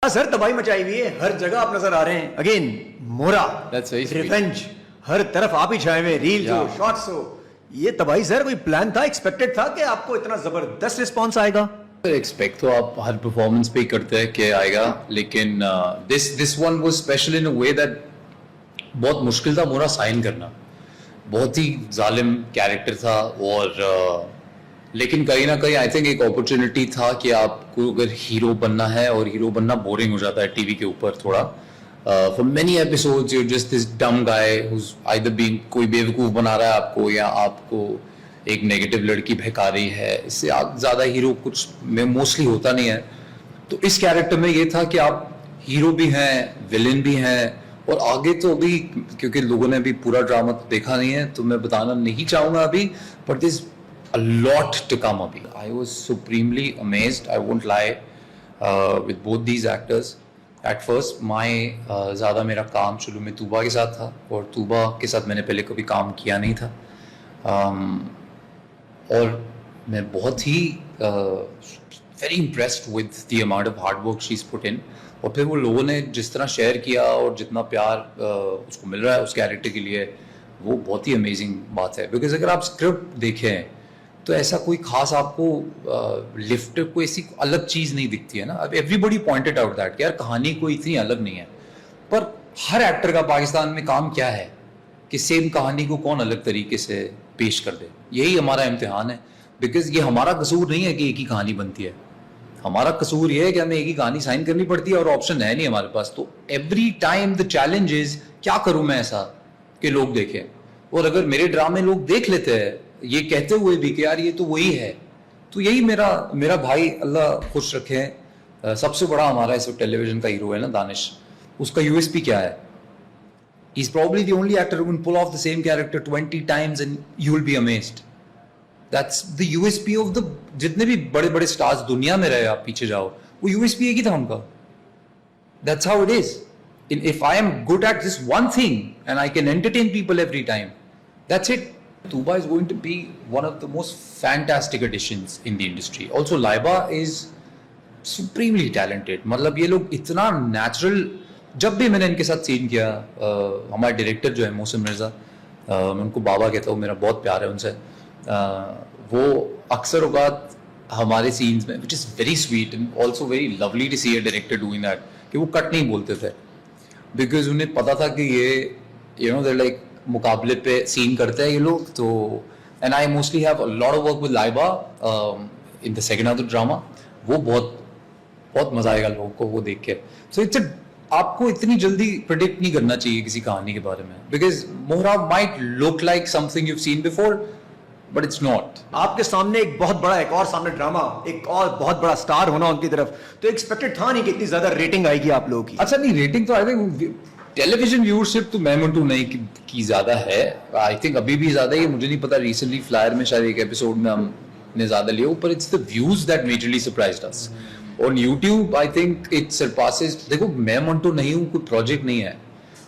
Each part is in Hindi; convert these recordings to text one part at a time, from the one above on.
सर तबाही मचाई हुई है, हर जगह आप नजर आ रहे हैं। अगेन मोरा, That's very sweet. रिवेंज, हर तरफ आप ही छाए हुए, रील्स हो, Yeah. शॉर्ट्स हो। ये तबाही सर कोई प्लान था, एक्सपेक्टेड था कि आपको इतना जबरदस्त रिस्पॉन्स आएगा? एक्सपेक्ट तो आप हर परफॉर्मेंस पे ही करते हैं कि आएगा, लेकिन this one was special in a way that बहुत मुश्किल था मोरा साइन करना। बहुत ही जालिम कैरेक्टर था और लेकिन कहीं ना कहीं आई थिंक एक अपॉर्चुनिटी था कि आपको अगर हीरो बनना है, और हीरो बनना बोरिंग हो जाता है टीवी के ऊपर थोड़ा। For many episodes you just this dumb guy whose either being, कोई बेवकूफ बना रहा है आपको या आपको एक नेगेटिव लड़की बहका रही है। इससे ज़्यादा हीरो कुछ में मोस्टली होता नहीं है। तो इस कैरेक्टर में ये था कि आप हीरो भी हैं, विलेन भी हैं, और आगे तो अभी क्योंकि लोगों ने अभी पूरा ड्रामा देखा नहीं है तो मैं बताना नहीं चाहूँगा अभी, but this a lot to come abhi. I was supremely amazed, I won't lie, with both these actors. At first ज़्यादा मेरा काम शुरू में तूबा के साथ था, और तूबा के साथ मैंने पहले कभी काम किया नहीं था। और मैं बहुत ही very impressed with the amount of hard work she's put in. और फिर वो लोगों ने जिस तरह शेयर किया और जितना प्यार उसको मिल रहा है उस कैरेक्टर के लिए, वो बहुत ही अमेजिंग बात है। बिकॉज अगर आप स्क्रिप्ट देखें तो ऐसा कोई खास आपको लिफ्ट कोई ऐसी अलग चीज़ नहीं दिखती है ना। अब एवरीबडी पॉइंटेड आउट दैट कि यार कहानी कोई इतनी अलग नहीं है, पर हर एक्टर का पाकिस्तान में काम क्या है कि सेम कहानी को कौन अलग तरीके से पेश कर दे। यही हमारा इम्तिहान है। बिकॉज ये हमारा कसूर नहीं है कि एक ही कहानी बनती है, हमारा कसूर ये है कि हमें एक ही कहानी साइन करनी पड़ती है और ऑप्शन है नहीं हमारे पास। तो every time the challenge is क्या करूं मैं ऐसा कि लोग देखें। और अगर मेरे ड्रामे लोग देख लेते हैं ये कहते हुए भी कि यार ये तो वही है, तो यही मेरा भाई अल्लाह खुश रखे सबसे बड़ा हमारा इस वक्त टेलीविजन का हीरो है ना दानिश, उसका यूएसपी क्या है? He is probably the only actor who can pull off the same character 20 times and you will be amazed. That's the USP of the, जितने भी बड़े बड़े स्टार्स दुनिया में रहे आप पीछे जाओ, वो यूएसपी एक ही था उनका। That's how it is. If I am good at this one thing and I can entertain people every time, that's it. Tuba is going to be one of the most fantastic additions in the industry. Also, Laiba is supremely talented. मतलब ये लोग इतना natural, जब भी मैंने इनके साथ सीन किया, हमारे डायरेक्टर जो है मोहसिन मिर्ज़ा, मैं उनको बाबा कहता हूँ, मेरा बहुत प्यार है उनसे। वो अक्सर औक़ात हमारे सीन्स में, which is very sweet and also very lovely to see a director doing that, कि वो कट नहीं बोलते थे, because उन्हें पता था कि ये they're like मुकाबले पे सीन करते हैं ये लोग। तो and I mostly have a lot of work with Laiba in the second half of the drama. वो बहुत मजा आएगा लोगों को वो देख के। सो इट्स आपको इतनी जल्दी प्रेडिक्ट नहीं करना चाहिए किसी कहानी के बारे में, because Mohra might look like something you seen before but it's not. आपके सामने एक बहुत बड़ा, एक और सामने ड्रामा, एक और बहुत बड़ा स्टार होना उनकी तरफ, तो एक्सपेक्टेड था नहीं कि इतनी ज्यादा रेटिंग आएगी आप लोगों की। अच्छा नहीं, रेटिंग तो आई थिंक टेलीविजन व्यूअरशिप तो मैं मंटू नहीं की ज्यादा है, आई थिंक अभी भी ज्यादा है। मुझे नहीं पता, रिसेंटली फ्लायर में शायद एक एपिसोड में हमने ज्यादा लिया, पर it's the views that majorly surprised us. On YouTube I think it surpasses. देखो मैं मंटू नहीं हूँ, कोई प्रोजेक्ट नहीं है,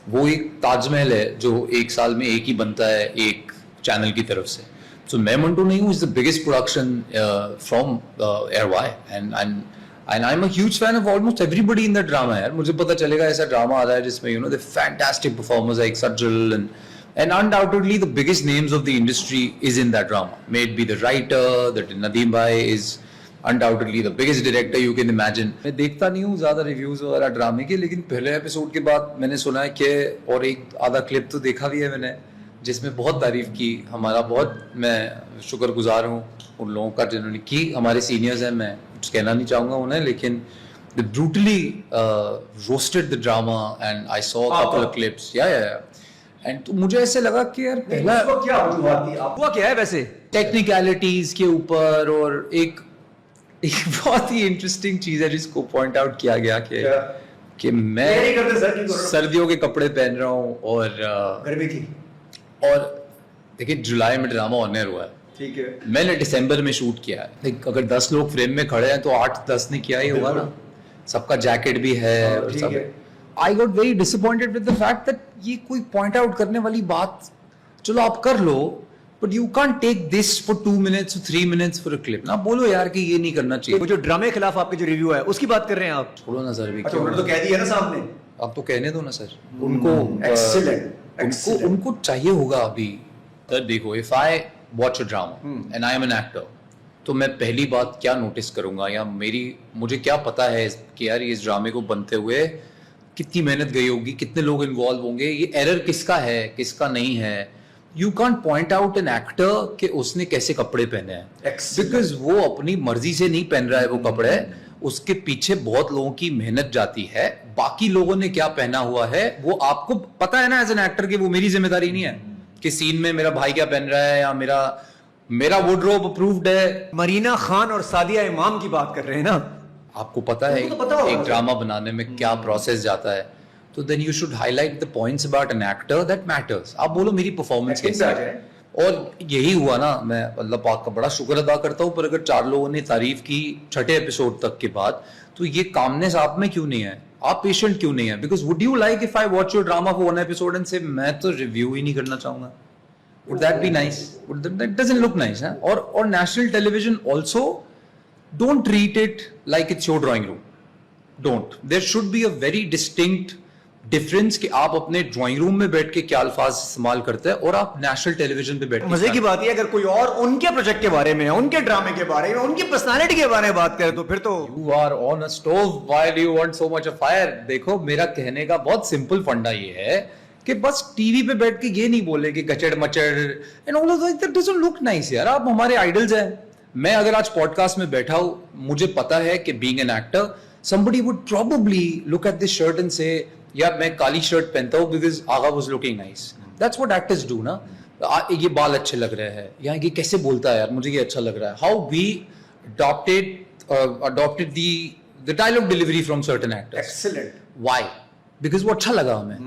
वो एक ताजमहल है जो एक साल में एक ही बनता है एक चैनल की तरफ से। सो मैं मंटू नहीं हूँ, is the biggest production from ARY and I'm a huge fan of almost everybody in the drama यार। मुझे पता चलेगा ऐसा ड्रामा आ रहा है जिसमें the fantastic performers like Sajjal and undoubtedly the biggest names of the industry is in that drama. May it be the writer, that Nadeem bhai is undoubtedly the biggest director you can imagine. मैं देखता नहीं हूँ ज़्यादा रिव्यूज वगैरह ड्रामे के, लेकिन पहले एपिसोड के बाद मैंने सुना है कि, और एक आधा क्लिप तो देखा भी है मैंने जिसमें बहुत तारीफ की। हमारा बहुत मैं शुक्रगुजार हूँ उन लोगों का जिन्होंने की, हमारे सीनियर्स हैं, मैं कुछ कहना नहीं चाहूँगा उन्हें, लेकिन they brutally roasted the drama and I saw a couple of clips. Yeah. And तो मुझे ऐसे लगा कि यार पहला क्या हुआ क्या है वैसे टेक्निकलिटीज के ऊपर, और एक बहुत ही इंटरेस्टिंग चीज है जिसको पॉइंट आउट किया गया कि मैं सर्दियों के कपड़े पहन रहा हूँ और गर्मी थी, और देखिए जुलाई में ड्रामा ऑन एयर हुआ है, ठीक है, मैंने दिसंबर में शूट किया है। अगर 10 लोग फ्रेम में खड़े हैं तो 8-10 ने किया ही होगा ना, सबका जैकेट भी है और सब। I got very disappointed with the fact that ये कोई पॉइंट आउट करने वाली बात, चलो आप कर लो, but you can't take this for 2 minutes 3 minutes for a clip ना बोलो यार कि ये नहीं करना चाहिए। वो जो ड्रामे के खिलाफ आपके जो रिव्यू है उसकी बात कर रहे हैं आप? छोड़ो ना सर, भी अच्छा, उन्होंने तो कह दिया ना सामने। आप तो कहने दो ना सर उनको। एक्सीलेंट। उनको चाहिए होगा अभी। सर देखो, if I watch a drama and I am an actor, तो मैं पहली बात क्या नोटिस करूंगा, या मुझे क्या पता है कि यार इस ड्रामे को बनते हुए कितनी मेहनत गई होगी, कितने लोग इन्वॉल्व होंगे, ये एरर किसका है किसका नहीं है। You can't point out an actor कि उसने कैसे कपड़े पहने हैं, बिकॉज वो अपनी मर्जी से नहीं पहन रहा है वो कपड़े, उसके पीछे बहुत लोगों की मेहनत जाती है। बाकी लोगों ने क्या पहना हुआ है वो आपको पता है ना एज एन एक्टर कि वो मेरी जिम्मेदारी नहीं है कि सीन में मेरा भाई क्या पहन रहा है या मेरा वार्डरोब अप्रूव्ड है। मरीना खान और सादिया इमाम की बात कर रहे हैं ना? आपको पता है तो पता होगा एक ड्रामा बनाने में क्या प्रोसेस जाता है, तो then you should highlight the points about an actor that matters. आप बोलो मेरी परफॉर्मेंस कैसी है, और यही हुआ ना। मैं अल्लाह पाक का बड़ा शुक्र अदा करता हूँ, पर अगर 4 लोगों ने तारीफ की 6ठे एपिसोड तक के बाद, तो ये कामनेस आप में क्यों नहीं है, आप पेशेंट क्यों नहीं है? Because would you like if I watch your drama for 1 episode and से मैं तो रिव्यू ही नहीं करना चाहूंगा? Would that be nice? That doesn't look nice, huh? Or national television also, don't treat it like it's your drawing room. Don't. There should be a very distinct difference कि आप अपने ड्राइंग रूम में बैठ के क्या अल्फाज इस्तेमाल करते हैं और आप नेशनल टेलीविजन पे बैठ के। मजे की बात है, अगर कोई और उनके प्रोजेक्ट के बारे में, उनके ड्रामे के बारे में, उनकी पर्सनालिटी के बारे में बात करे तो फिर तो You are on a stove. Why do you want so much of fire? देखो, मेरा कहने का बहुत सिंपल फंडा ये है कि बस टीवी पे बैठ के ये नहीं बोले कि गचड़ मचड़ and all of that doesn't look nice यार। आप हमारे आइडल्स हैं। मैं अगर आज पॉडकास्ट में बैठा हूं, मुझे पता है कि being an actor somebody would probably look at this shirt and say यार मैं काली शर्ट पहनता हूं बिकॉज आगा was looking nice. That's what actors do ना। ये बाल अच्छे लग रहे हैं, या ये कैसे बोलता है यार, मुझे ये अच्छा लग रहा है। How we adopted the dialogue delivery from certain actors. Excellent. Why? Because वो अच्छा लगा हमें।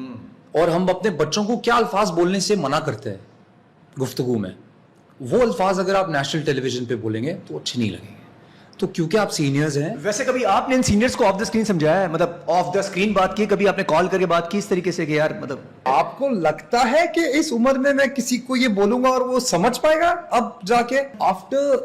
और हम अपने बच्चों को क्या अल्फाज बोलने से मना करते हैं गुफ्तगू में, वो अल्फाज अगर आप नेशनल टेलीविजन पे बोलेंगे तो अच्छे नहीं लगेंगे। तो क्योंकि आप सीनियर्स हैं। वैसे कभी आपने इन सीनियर्स को ऑफ द स्क्रीन समझाया है? मतलब ऑफ द स्क्रीन बात की, कभी आपने कॉल करके बात की इस तरीके से कि यार मतलब आपको लगता है कि इस उम्र में मैं किसी को ये बोलूंगा और वो समझ पाएगा? अब जाके after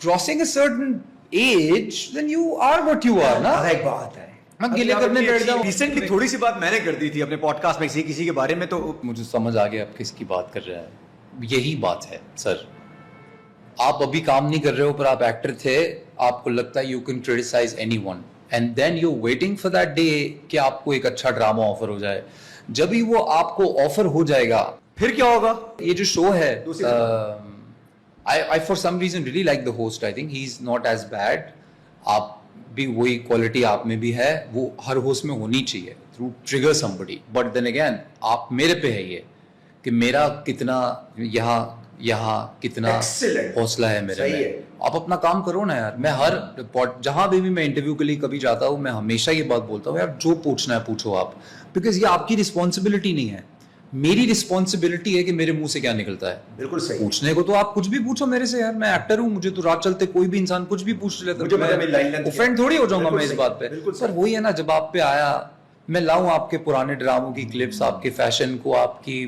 crossing a certain age then you are what you are ना। एक बात है, मैं गिले करने बैठ जाऊं। रिसेंटली थोड़ी सी बात मैंने कर दी थी अपने पॉडकास्ट में किसी के बारे में, तो मुझे समझ आ गया आप किसकी बात कर रहे हैं। यही बात है सर, आप अभी काम नहीं कर रहे हो पर आप एक्टर थे, आपको लगता है you can criticise anyone and then you waiting for that day कि आपको एक अच्छा ड्रामा ऑफर हो जाए। जब भी वो आपको ऑफर हो जाएगा फिर क्या होगा? ये जो शो है, I for some reason really like the host. I think he's not as bad. आप भी वही क्वालिटी आप में भी है, वो हर होस्ट में होनी चाहिए through trigger somebody. But then again, आप मेरे पे है ये कि मेरा कितना यहाँ कितना हौसला है मेरे में। आप अपना काम करो ना यार। मैं जहां भी मैं इंटरव्यू के लिए कभी जाता हूँ, मैं हमेशा ये बात बोलता हूँ यार, जो पूछना है पूछो आप, बिकॉज ये आपकी रिस्पॉन्सिबिलिटी नहीं है, मेरी रिस्पॉन्सिबिलिटी है कि मेरे मुंह से क्या निकलता है। बिल्कुल सही। पूछने को तो आप कुछ भी पूछो मेरे से यार, मैं एक्टर हूँ, मुझे तो रात चलते कोई भी इंसान कुछ भी पूछ लेता है, ऑफेंड थोड़ी हो जाऊंगा मैं इस बात पे। सर वही है ना, जब आप पे आया, मैं लाऊं आपके पुराने ड्रामों की क्लिप्स, आपके फैशन को, आपकी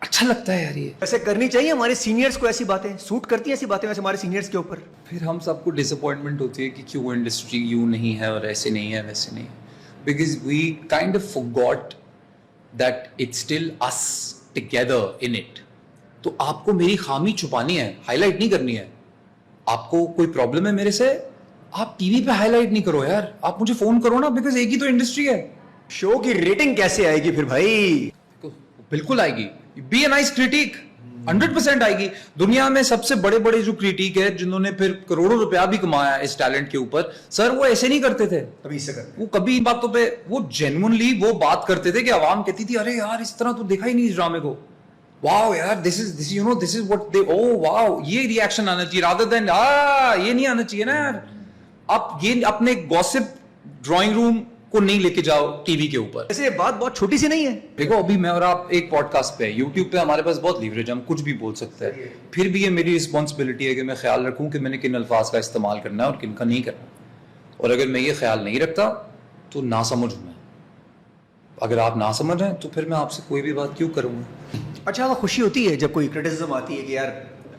अच्छा लगता है यार। ये ऐसे करनी चाहिए हमारे सीनियर्स को, ऐसी बातें सूट करती हैं, ऐसी बातें वैसे हमारे सीनियर्स के ऊपर। फिर हम सबको डिसअपॉइंटमेंट होती है कि क्यों इंडस्ट्री यूं नहीं है और ऐसे नहीं है वैसे नहीं है, because we kind of forgot that it's still us together in it. तो आपको मेरी खामी छुपानी है, हाईलाइट नहीं करनी है। आपको कोई प्रॉब्लम है मेरे से, आप टीवी पे हाईलाइट नहीं करो यार, आप मुझे फोन करो ना, बिकॉज एक ही तो इंडस्ट्री है। शो की रेटिंग कैसे आएगी फिर भाई? बिल्कुल आएगी। बी ए नाइस क्रिटिक, 100% आएगी। दुनिया में सबसे बड़े बड़े जो क्रिटिक है, जिन्होंने फिर करोड़ों रुपया भी कमाया इस टैलेंट के ऊपर, सर वो ऐसे नहीं करते थे। वो कभी इन बातों पे वो जेन्युइनली वो बात करते थे कि आवाम कहती थी अरे यार इस तरह तो देखा ही नहीं इस ड्रामे को, वाओ यार this is what they, oh wow, ये रिएक्शन आना चाहिए रादर देन ये नहीं आना चाहिए ना यार। आप ये अपने गॉसिप ड्राइंग रूम को नहीं लेके जाओ टीवी के ऊपर। ऐसे बात बहुत छोटी सी नहीं है। देखो अभी मैं और आप एक पॉडकास्ट पे, यूट्यूब पे हमारे पास बहुत लीवरेज है, हम कुछ भी बोल सकते हैं, फिर भी ये मेरी रिस्पॉन्सिबिलिटी है कि मैं ख्याल रखूं कि मैंने किन अल्फाज का इस्तेमाल करना है और किन का नहीं करना। और अगर मैं ये ख्याल नहीं रखता तो ना समझ हूं मैं। अगर आप ना समझ रहे हैं तो फिर मैं आपसे कोई भी बात क्यों करूँगा? अच्छा, वो खुशी होती है जब कोई क्रिटिसिज्म आती है कि यार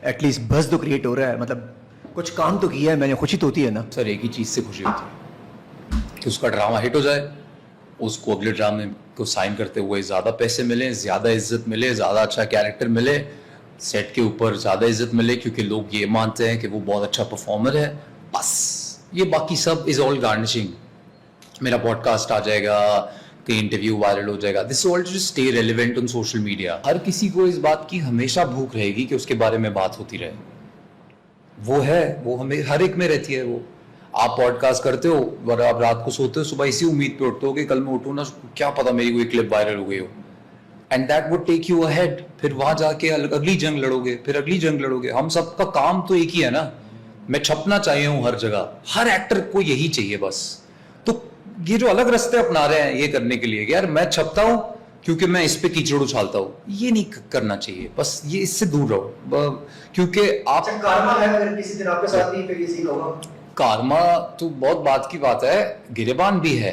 एटलीस्ट बस तो क्रिएट हो रहा है, मतलब कुछ काम तो किया है मैंने, खुशी तो होती है ना? सर एक ही चीज़ से खुशी होती है कि उसका ड्रामा हिट हो जाए, उसको अगले ड्रामे को साइन करते हुए ज़्यादा पैसे मिले, ज़्यादा इज्जत मिले, ज़्यादा अच्छा कैरेक्टर मिले, सेट के ऊपर ज़्यादा इज्जत मिले क्योंकि लोग ये मानते हैं कि वो बहुत अच्छा परफॉर्मर है। बस ये बाकी सब इज़ ऑल गार्निशिंग। मेरा पॉडकास्ट आ जाएगा, कहीं इंटरव्यू वायरल हो जाएगा, this all to stay relevant on social media. हर किसी को इस बात की हमेशा भूख रहेगी कि उसके बारे में बात होती रहे। वो हमें हर एक में रहती है। वो आप पॉडकास्ट करते हो और आप रात को सोते हो, सुबह इसी उम्मीद पे उठते हो कि कल मैं उठूँ ना, क्या पता मेरी कोई क्लिप वायरल हो गई हो, and that would take you ahead. फिर वहां जाके अगली जंग लड़ोगे, फिर अगली जंग लड़ोगे। हम सबका काम तो एक ही है ना, मैं छपना चाहिए हूँ हर जगह, हर एक्टर को यही चाहिए बस। तो ये जो अलग रास्ते अपना रहे हैं ये करने के लिए कि यार मैं छपता हूँ क्योंकि मैं इस पे कीचड़ उछालता हूँ, ये नहीं करना चाहिए। बस ये इससे दूर रहो, क्योंकि आप कारमा है, अगर किसी दिन आपके साथ नहीं फिर ये सीन होगा। कारमा तो बहुत बात की बात है, गिरेबान भी है।